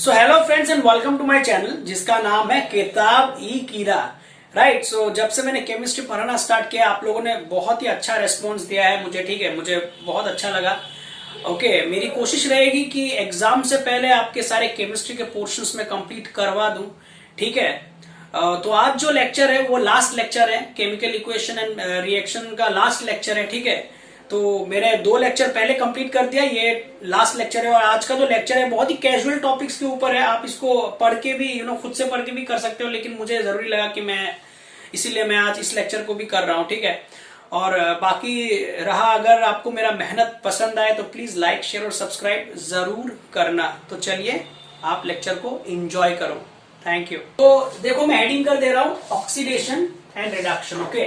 So hello friends and welcome to my channel जिसका नाम है किताब ई कीड़ा। राइट। सो जब से मैंने केमिस्ट्री पढ़ाना स्टार्ट किया आप लोगों ने बहुत ही अच्छा रेस्पॉन्स दिया है मुझे। ठीक है, मुझे बहुत अच्छा लगा। ओके, मेरी कोशिश रहेगी कि एग्जाम से पहले आपके सारे केमिस्ट्री के पोर्शंस में कंप्लीट करवा दूं। ठीक है, तो आज जो लेक्चर है वो लास्ट लेक्चर है, केमिकल इक्वेशन एंड रिएक्शन का लास्ट लेक्चर है। ठीक है, तो मेरे 2 लेक्चर पहले कंप्लीट कर दिया, ये लास्ट लेक्चर है। और आज का जो लेक्चर है बहुत ही कैजुअल टॉपिक्स के ऊपर है, आप इसको पढ़ के भी खुद से पढ़ के भी कर सकते हो, लेकिन मुझे जरूरी लगा कि इसीलिए मैं आज इस लेक्चर को भी कर रहा हूँ। ठीक है, और बाकी रहा, अगर आपको मेरा मेहनत पसंद आए तो प्लीज लाइक शेयर और सब्सक्राइब जरूर करना। तो चलिए आप लेक्चर को एंजॉय करो। Thank you. तो देखो मैं हेडिंग कर दे रहा हूं ऑक्सीडेशन एंड रिडक्शन। ओके,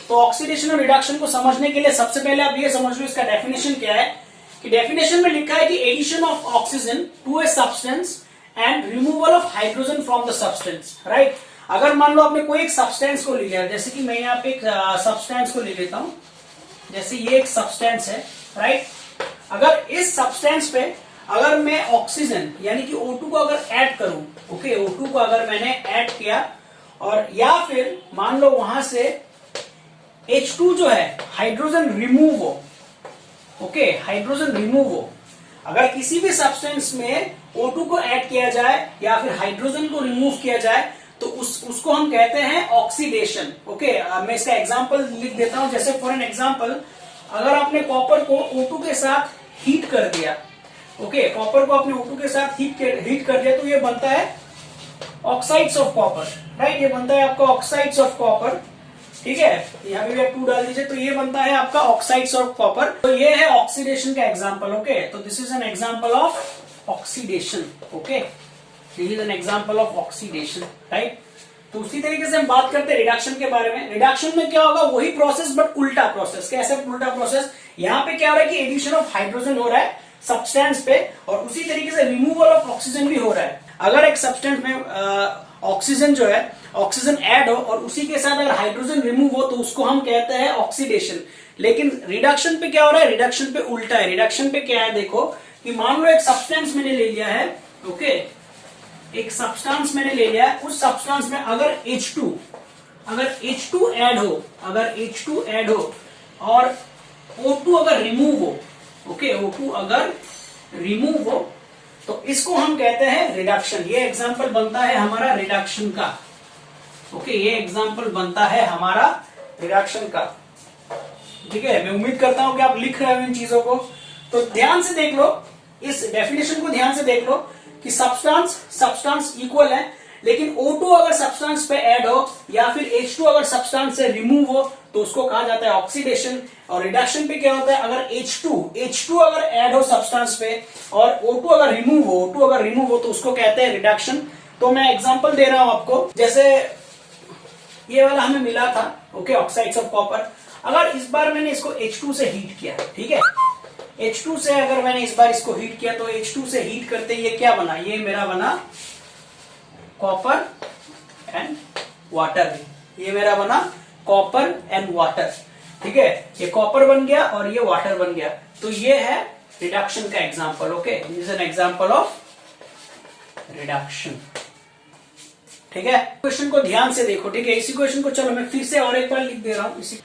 तो ऑक्सीडेशन और रिडक्शन को समझने के लिए सबसे पहले आप ये समझ लो इसका डेफिनेशन क्या है। कि डेफिनेशन में लिखा है कि addition of oxygen to a substance and removal of hydrogen from the substance. Right. अगर मान लो आपने कोई एक सब्सटेंस को ले लिया, जैसे कि मैं यहाँ पे एक सब्सटेंस को ले लेता हूं, जैसे ये एक सब्सटेंस है। राइट। अगर इस सब्सटेंस पे अगर मैं ऑक्सीजन यानी कि O2 को अगर ऐड करूं, ओके, O2 को अगर मैंने ऐड किया, और या फिर मान लो वहां से H2 जो है हाइड्रोजन रिमूव हो, ओके, हाइड्रोजन रिमूव हो। अगर किसी भी सब्सटेंस में O2 को ऐड किया जाए या फिर हाइड्रोजन को रिमूव किया जाए तो उसको हम कहते हैं ऑक्सीडेशन। ओके, मैं इसका एग्जांपल लिख देता हूं। जैसे फॉर एन एग्जांपल, अगर आपने कॉपर को O2 के साथ हीट कर दिया, ओके, कॉपर को आपने O2 के साथ हीट कर दिया तो ये बनता है ऑक्साइड्स ऑफ कॉपर। राइट, ये बनता है आपका ऑक्साइड्स ऑफ कॉपर। ठीक है, यहाँ पे भी आप 2 डाल दीजिए तो ये बनता है आपका ऑक्साइड्स ऑफ कॉपर। तो ये है ऑक्सीडेशन का एग्जांपल। ओके, तो this is an example of oxidation. Okay, this is an example of oxidation. Right. तो उसी तरीके से हम बात करते हैं रिडक्शन के बारे में। रिडक्शन में क्या होगा, वही प्रोसेस बट उल्टा प्रोसेस। कैसे उल्टा प्रोसेस? यहाँ पे क्या हो रहा है कि एडिशन ऑफ हाइड्रोजन हो रहा है सब्सटेंस पे, और उसी तरीके से रिमूवल ऑफ ऑक्सीजन भी हो रहा है। अगर एक सब्सटेंस में ऑक्सीजन जो है ऑक्सीजन ऐड हो और उसी के साथ अगर हाइड्रोजन रिमूव हो तो उसको हम कहते हैं ऑक्सीडेशन। लेकिन रिडक्शन पे क्या हो रहा है, रिडक्शन पे उल्टा है। रिडक्शन पे क्या है, देखो कि मान लो एक सब्सटेंस मैंने ले लिया है, ओके, एक सब्सटेंस मैंने ले लिया है, उस सब्सटेंस में अगर H2 ऐड हो, अगर H2 ऐड हो और O2 अगर रिमूव हो, ओके, O2 अगर रिमूव हो तो इसको हम कहते हैं रिडक्शन। ये एग्जांपल बनता है हमारा रिडक्शन का। ओके, ये एग्जांपल बनता है हमारा रिडक्शन का। ठीक है, मैं उम्मीद करता हूं कि आप लिख रहे हो इन चीजों को। तो ध्यान से देख लो, इस डेफिनेशन को ध्यान से देख लो कि सब्सटेंस इक्वल है, लेकिन O2 अगर सब्सटेंस पे ऐड हो या फिर H2 अगर सब्सटेंस से रिमूव हो तो उसको कहा जाता है ऑक्सीडेशन। और रिडक्शन पे क्या होता है, अगर H2 अगर ऐड हो सब्सटेंस पे और O2 अगर रिमूव हो तो उसको कहते हैं रिडक्शन। तो मैं एग्जांपल दे रहा हूं आपको, जैसे ये वाला हमें मिला था, ओके, ऑक्साइड्स ऑफ कॉपर। अगर इस बार मैंने इसको H2 से हीट किया, ठीक है, H2 से अगर मैंने इस बार इसको हीट किया तो H2 से हीट करते ये क्या बना, ये मेरा बना कॉपर एंड वाटर। ये मेरा बना कॉपर एंड वाटर। ठीक है, ये कॉपर बन गया और ये वाटर बन गया। तो ये है रिडक्शन का example. Okay, this is an example of reduction. ठीक है, क्वेश्चन को ध्यान से देखो। ठीक है, इसी क्वेश्चन को चलो मैं फिर से और एक बार लिख दे रहा हूं इसी।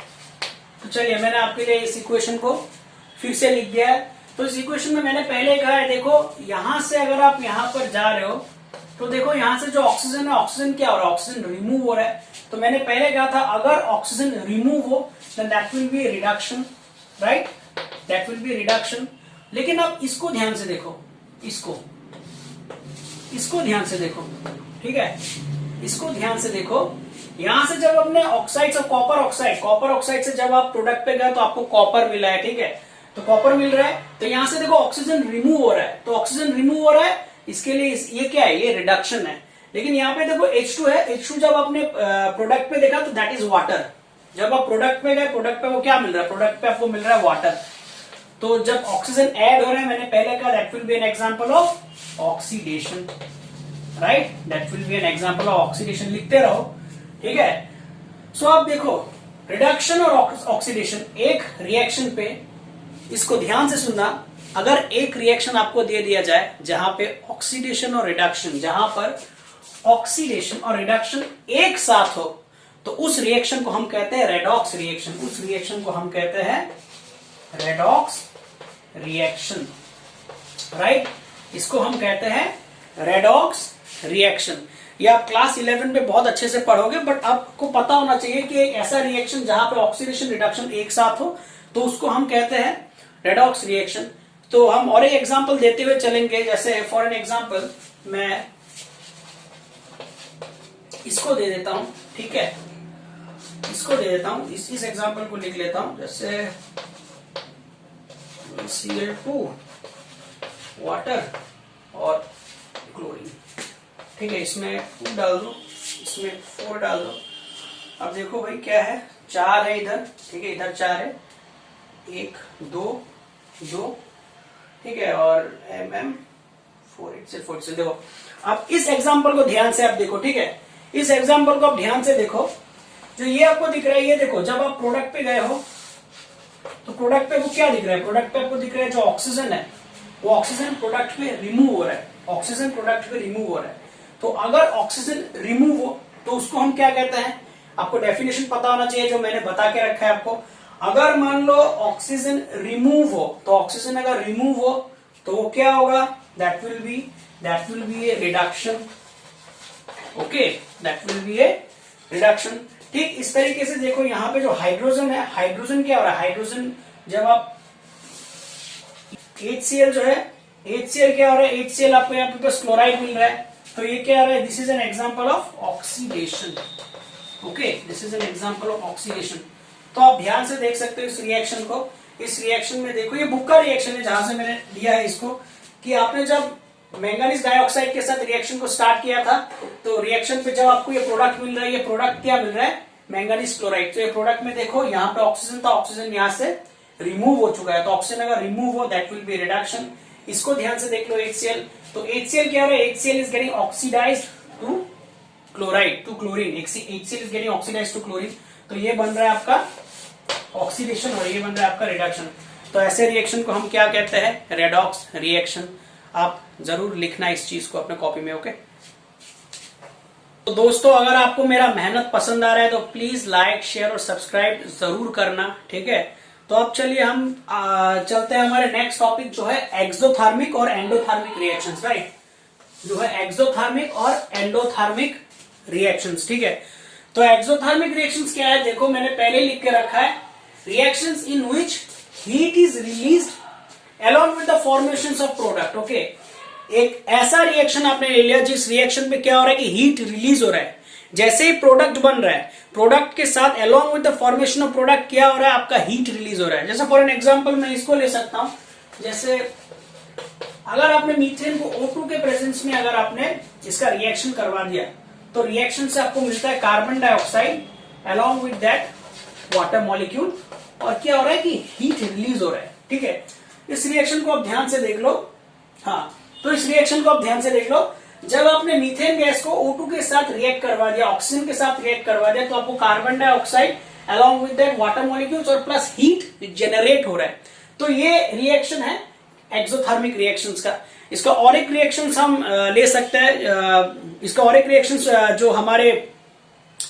तो चलिए मैंने आपके लिए इस इक्वेशन को फिर से लिख दिया है। तो इस इक्वेशन में मैंने पहले कहा है, देखो यहां से अगर आप यहां पर जा रहे हो तो देखो यहां से जो ऑक्सीजन है, ऑक्सीजन क्या हो रहा है, ऑक्सीजन रिमूव हो रहा है। तो मैंने पहले कहा था अगर ऑक्सीजन रिमूव हो then that will be reduction. Right, that will be reduction. लेकिन अब इसको ध्यान से देखो, इसको ध्यान से देखो। ठीक है, इसको ध्यान से देखो। यहां से जब हमने ऑक्साइड्स ऑफ कॉपर ऑक्साइड से जब आप प्रोडक्ट पे गए तो आपको कॉपर मिला है। ठीक है, तो कॉपर मिल रहा है, तो यहां से देखो ऑक्सीजन रिमूव हो रहा है। तो ऑक्सीजन रिमूव हो रहा है, इसके लिए ये क्या है, ये रिडक्शन है। लेकिन यहाँ पे देखो H2 है, H2 जब आपने प्रोडक्ट पे देखा तो दैट इज वाटर। जब आप प्रोडक्ट पे गए, प्रोडक्ट पे वो क्या मिल रहा है, प्रोडक्ट पे आपको मिल रहा है वाटर। तो जब ऑक्सीजन ऐड हो रहा है, मैंने पहले कहा that will B an example of oxidation. Right, that will B an example of oxidation. लिखते रहो। ठीक है, सो आप देखो रिडक्शन और ऑक्सीडेशन एक रिएक्शन पे, इसको ध्यान से सुनना, अगर एक रिएक्शन आपको दे दिया जाए जहां पे ऑक्सीडेशन और रिडक्शन, जहां पर ऑक्सीडेशन और रिडक्शन एक साथ हो, तो उस रिएक्शन को हम कहते हैं रेडॉक्स रिएक्शन। उस रिएक्शन को हम कहते हैं रेडॉक्स रिएक्शन, राइट। इसको हम कहते हैं रेडॉक्स रिएक्शन। ये आप क्लास 11 में बहुत अच्छे से पढ़ोगे, बट आपको पता होना चाहिए कि एक ऐसा रिएक्शन जहां पे ऑक्सीडेशन रिडक्शन एक साथ हो, तो उसको हम कहते हैं रेडॉक्स रिएक्शन। तो हम और एक एग्जांपल देते हुए चलेंगे। जैसे फॉर एन एग्जांपल मैं इसको दे देता हूं, ठीक है, इसको दे देता हूं, इस एग्जांपल को लिख लेता हूं। जैसे Cl2 वाटर और क्लोरीन, ठीक है, इसमें 2 डाल दो, इसमें 4 डाल दो। अब देखो भाई क्या है, 4 है इधर, ठीक है, इधर 4 है, 1 2 2, ठीक है, और MM4 से देखो। अब इस एग्जांपल को ध्यान से आप देखो, ठीक है, इस एग्जांपल को आप ध्यान से देखो। जो ये आपको दिख रहा है, ये देखो, जब आप प्रोडक्ट पे गए हो तो प्रोडक्ट पे वो क्या दिख रहा है, प्रोडक्ट पे आपको दिख रहा है जो ऑक्सीजन है, वो ऑक्सीजन प्रोडक्ट पे रिमूव हो रहा है, ऑक्सीजन प्रोडक्ट पे रिमूव हो रहा है। तो अगर ऑक्सीजन रिमूव हो तो उसको हम क्या कहते हैं, आपको डेफिनेशन पता होना चाहिए जो मैंने बता के रखा है आपको। अगर मान लो ऑक्सीजन रिमूव हो, तो ऑक्सीजन अगर रिमूव हो तो वो क्या होगा, that will B A reduction, okay, that will B A reduction. ठीक इस तरीके से देखो, यहां पे जो हाइड्रोजन है, हाइड्रोजन क्या हो रहा है, हाइड्रोजन जब आप HCl जो है, HCl क्या हो रहा है, HCl आपको यहाँ पे बस क्लोराइड मिल रहा है, तो ये क्या आ रहा है, this is an example of oxidation, okay, this is an example of oxidation. तो आप ध्यान से देख सकते हो इस रिएक्शन को। इस रिएक्शन में देखो, ये बुक का रिएक्शन है जहां से मैंने लिया है इसको, कि आपने जब मैंगनीज डाइऑक्साइड के साथ रिएक्शन को स्टार्ट किया था, तो रिएक्शन पे जब आपको ये प्रोडक्ट मिल रहा है, ये प्रोडक्ट क्या मिल रहा है, मैंगनीज क्लोराइड। तो ये प्रोडक्ट में देखो, यहाँ पे ऑक्सीजन था, ऑक्सीजन यहाँ से रिमूव हो चुका है, तो ऑक्सीजन अगर रिमूव हो दैट विल बी रिडक्शन। इसको ध्यान से देख लो, HCl, तो HCl क्या हो रहा है, HCl is getting oxidised to chloride, to chlorine, HCl is getting oxidised to chlorine, तो ये बन रहा है आपका ऑक्सीडेशन और ये बन रहा है आपका रिडक्शन। तो ऐसे रिएक्शन को हम क्या कहते हैं, रेडॉक्स रिएक्शन। आप जरूर लिखना इस चीज को अपने कॉपी में, ओके। तो दोस्तों, अगर आपको मेरा मेहनत पसंद आ रहा है तो प्लीज लाइक, शेयर और सब्सक्राइब जरूर करना, ठीक है। तो अब चलिए हम चलते हैं हमारे नेक्स्ट टॉपिक जो है एक्सोथर्मिक और एंडोथर्मिक रिएक्शंस, राइट, जो है एक्सोथर्मिक और एंडोथर्मिक रिएक्शंस, ठीक है। तो एक्सोथर्मिक रिएक्शंस क्या है, देखो मैंने पहले लिख के रखा है, reactions in which heat is released along with the formations of product, okay। एक ऐसा रिएक्शन आपने ले लिया जिस रिएक्शन पे क्या हो रहा है कि हीट रिलीज हो रहा है, जैसे ही प्रोडक्ट बन रहा है, प्रोडक्ट के साथ along with the formation of product क्या हो रहा है, आपका हीट रिलीज हो रहा है। जैसे फॉर एन एग्जांपल मैं इसको ले सकता हूं, जैसे अगर आपने मीथेन को O2 के प्रेजेंस में अगर आपने इसका रिएक्शन करवा दिया, तो रिएक्शन से आपको मिलता है carbon dioxide along with that water molecule, और क्या हो रहा है कि हीट रिलीज हो रहा है, ठीक है। इस रिएक्शन को आप ध्यान से देख लो, हाँ, तो इस रिएक्शन को आप ध्यान से देख लो, जब आपने मीथेन गैस को O2 के साथ रिएक्ट करवा दिया, ऑक्सीजन के साथ रिएक्ट करवा दिया, तो आपको carbon dioxide along with that water molecules और प्लस हीट जनरेट हो रहा है। तो ये रिएक्शन है एक्सोथर्मिक रिएक्शंस का। इसका और एक रिएक्शन हम ले सकते हैं, इसका और एक रिएक्शन जो हमारे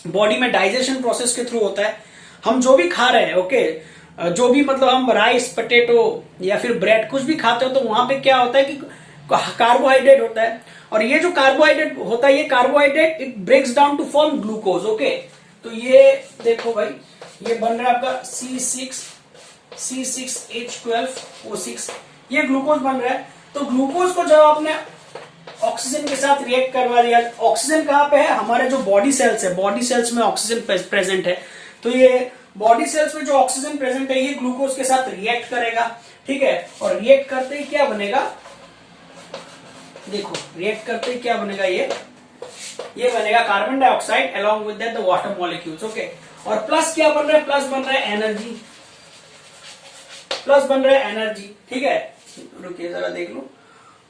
बॉडी में डाइजेशन प्रोसेस के थ्रू होता है। हम जो भी खा रहे हैं, ओके, जो भी मतलब हम राइस, पोटैटो या फिर ब्रेड कुछ भी खाते हो, तो वहां पे क्या होता है कि कार्बोहाइड्रेट होता है, और ये जो कार्बोहाइड्रेट होता है, ये carbohydrate it breaks down to form glucose, okay. तो ये देखो भाई, ये बन रहा है आपका C6H12O6, ये ग्लूकोज बन रहा है। तो ग्लूकोज को जब आपने ऑक्सीजन के साथ रिएक्ट करवा दिया, ऑक्सीजन कहां पे है, हमारे जो बॉडी सेल्स है, बॉडी सेल्स में ऑक्सीजन प्रेजेंट है, तो ये बॉडी सेल्स में जो ऑक्सीजन प्रेजेंट है, ये ग्लूकोज के साथ रिएक्ट करेगा, ठीक है। और रिएक्ट करते ही क्या बनेगा, देखो रिएक्ट करते ही क्या बनेगा, ये बनेगा carbon dioxide along with that the water molecules, okay. और प्लस क्या बन रहा है, प्लस बन रहा है एनर्जी, प्लस बन रहा है एनर्जी, ठीक है। रुकिए जरा देख लो,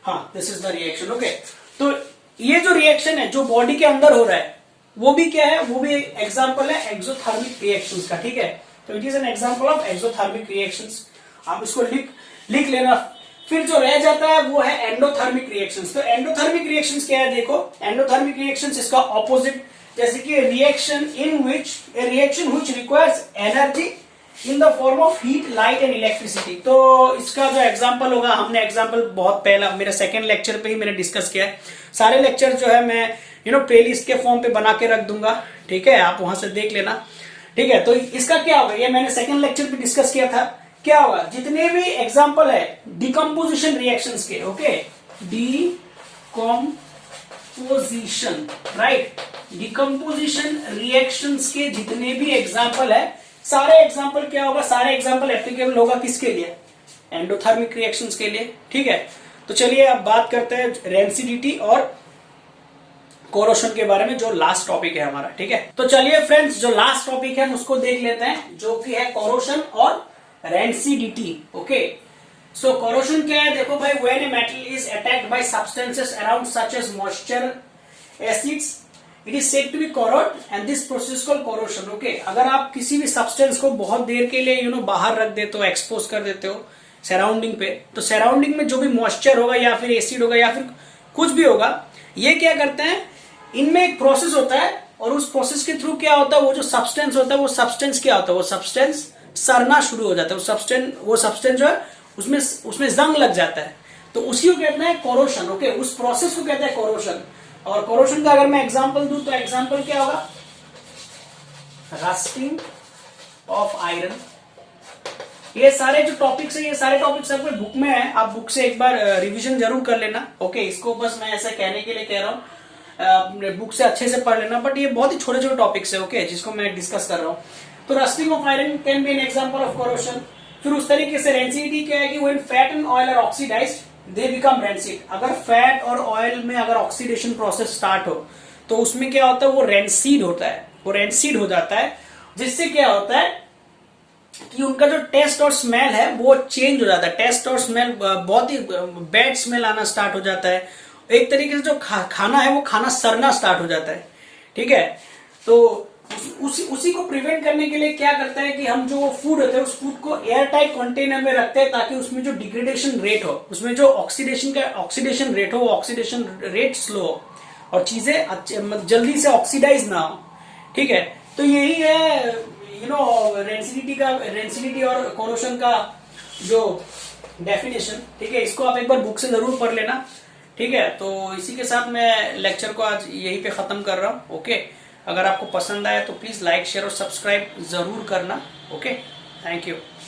हाँ, this is the reaction, okay. तो ये जो रिएक्शन है जो बॉडी के अंदर हो रहा है, वो भी क्या है, वो भी एग्जांपल है एक्सोथर्मिक रिएक्शंस का, ठीक है। तो it is an example of exothermic reactions. आप इसको लिख लेना फिर जो रह जाता है वो है एंडोथर्मिक रिएक्शंस। तो एंडोथर्मिक रिएक्शंस क्या है, देखो एंडोथर्मिक रिएक्शंस इसका ऑपोजिट, जैसे कि reaction which requires energy in the form of heat, light and electricity. तो इसका जो एग्जांपल होगा, हमने एग्जांपल बहुत पहला मेरा सेकंड लेक्चर पे ही मैंने डिस्कस किया है। सारे लेक्चर जो है मैं प्लेलिस्ट के फॉर्म पे बना के रख दूंगा, ठीक है, आप वहां से देख लेना, ठीक है। तो इसका क्या होगा, ये मैंने सेकंड लेक्चर पे डिस्कस किया था। क्या होगा, जितने भी एग्जांपल है डिकम्पोजिशन रिएक्शंस के, okay, decomposition, right, decomposition reactions के जितने भी एग्जांपल है, सारे एग्जांपल क्या होगा, सारे एग्जांपल एप्लीकेबल होगा किसके लिए, एंडोथर्मिक रिएक्शंस के लिए, ठीक है। तो चलिए अब बात करते हैं रेंसिडिटी और कोरोशन के बारे में, जो लास्ट टॉपिक है हमारा, ठीक है। तो चलिए फ्रेंड्स, जो लास्ट टॉपिक है हम उसको देख लेते हैं, जो कि है कोरोशन और रेंसिडिटी, ओके। सो कोरोशन क्या है, देखो भाई, when a metal is attacked by substances around such as moisture, acids, it is said to be corroded and this process called corrosion, okay. अगर आप किसी भी सब्सटेंस को बहुत देर के लिए बाहर रख देते हो, एक्सपोज कर देते हो सराउंडिंग पे, तो सराउंडिंग में जो भी मॉइस्चर होगा या फिर एसिड होगा या फिर कुछ भी होगा, ये क्या करते हैं, इनमें एक प्रोसेस होता है और उस प्रोसेस के थ्रू क्या होता है, वो जो सब्सटेंस होता है, वो सब्सटेंस क्या होता है, वो सब्सटेंस सड़ना शुरू हो जाता है, वो सब्सटेंस जो है उसमें जंग लग जाता है, तो उसी को कहते हैं कोरोशन, ओके। उस प्रोसेस को कहते हैं कोरोशन। और कोरोशन का अगर मैं एग्जांपल दूं तो एग्जांपल क्या होगा, रस्टिंग ऑफ आयरन। ये सारे जो टॉपिक्स है, ये सारे टॉपिक्स आपके बुक में है, आप बुक से एक बार रिवीजन जरूर कर लेना, ओके। इसको बस मैं ऐसा कहने के लिए कह रहा हूँ, बुक से अच्छे से पढ़ लेना, बट ये बहुत ही छोटे छोटे टॉपिक्स है, ओके, जिसको मैं डिस्कस कर रहा हूँ। तो rusting of iron can be an example of corrosion. फिर उस तरीके से रेंसिडिटी क्या है कि when fat and oil are oxidised they become rancid. अगर फैट और ऑयल में अगर ऑक्सीडेशन प्रोसेस स्टार्ट हो तो उसमें क्या होता है, वो रेंसिड होता है, वो रेंसिड हो जाता है, जिससे क्या होता है कि उनका जो टेस्ट और स्मेल है वो चेंज हो जाता है। टेस्ट और स्मेल बहुत ही बैड स्मेल आना स्टार्ट हो जाता है। एक तरीके से जो खाना है वो खाना सड़ना स्टार्ट हो जाता है, ठीक है। तो उसी को प्रिवेंट करने के लिए क्या करता है कि हम जो फूड होता है उस फूड को एयर टाइट कंटेनर में रखते हैं, ताकि उसमें जो डिग्रेडेशन रेट हो, उसमें जो ऑक्सीडेशन रेट हो, वो ऑक्सीडेशन रेट स्लो हो और चीजें जल्दी से ऑक्सीडाइज ना हो, ठीक है। तो यही है रेंसिडिटी और कोरोशन का जो डेफिनेशन, ठीक है। इसको आप एक बार बुक से जरूर पढ़ लेना, ठीक है। तो इसी के साथ मैं लेक्चर को आज यहीं पे खत्म कर रहा हूँ, ओके। अगर आपको पसंद आया तो प्लीज लाइक, शेयर और सब्सक्राइब जरूर करना, ओके। Thank you.